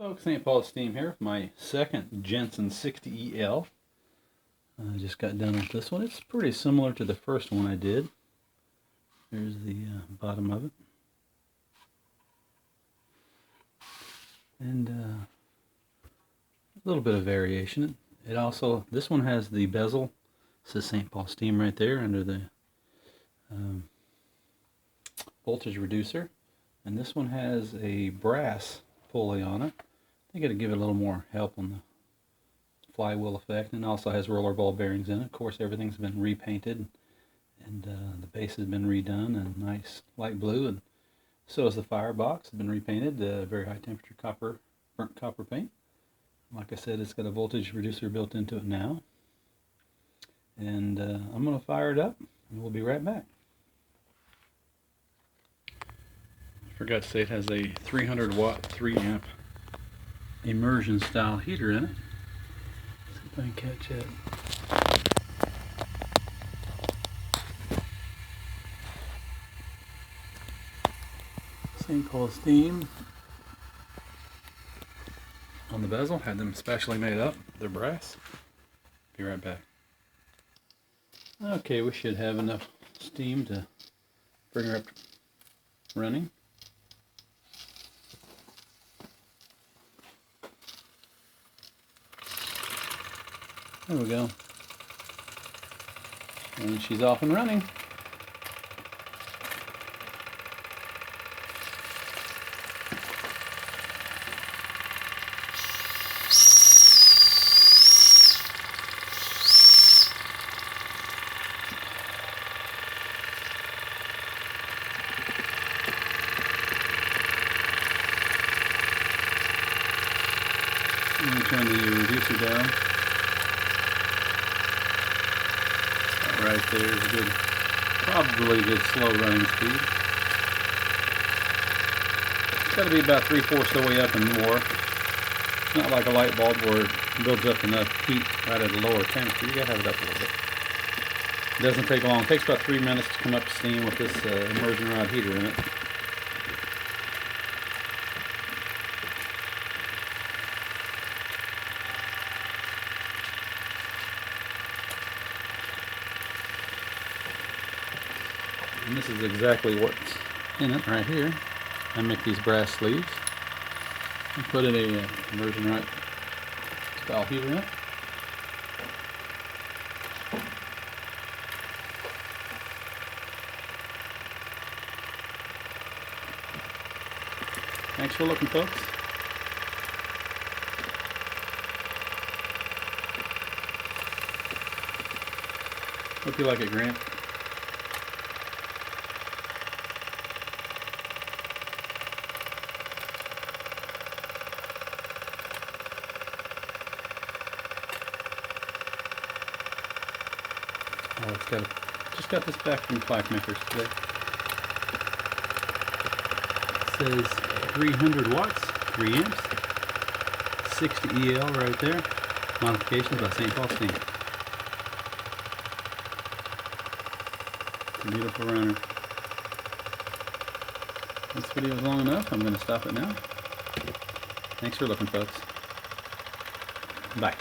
Folks, St. Paul Steam here with my second Jensen 60EL. I just got done with this one. It's pretty similar to the first one I did. There's the bottom of it. And a little bit of variation. It also, this one has the bezel. It says St. Paul Steam right there under the voltage reducer. And this one has a brass pulley on it. I think it'll give it a little more help on the flywheel effect, and it also has roller ball bearings in it. Of course, everything's been repainted, and the base has been redone in nice light blue, and so is the firebox. It's been repainted, very high temperature copper, burnt copper paint. Like I said, it's got a voltage reducer built into it now, and I'm going to fire it up, and we'll be right back. I forgot to say it has a 300 watt 3 amp immersion style heater in it. Let's see if I can catch it. St. Paul Steam on the bezel, had them specially made up. They're brass. Be right back. Okay, we should have enough steam to bring her up running. There we go. And she's off and running. I'm going to turn the reducer down. Right there is a good, probably a good slow running speed. It's got to be about 3/4 of the way up and more. It's not like a light bulb where it builds up enough heat right at a lower temperature. You got to have it up a little bit. It doesn't take long. It takes about 3 minutes to come up to steam with this immersion rod heater in it. And this is exactly what's in it right here. I make these brass sleeves. I put in a immersion rod style heater in it. Thanks for looking, folks. Hope you like it, Grant. Oh, just got this back from Plaque Makers today. It says 300 watts, 3 amps, 60EL right there. Modifications by St. Paul Steam. It's a beautiful runner. This video is long enough. I'm going to stop it now. Thanks for looking, folks. Bye.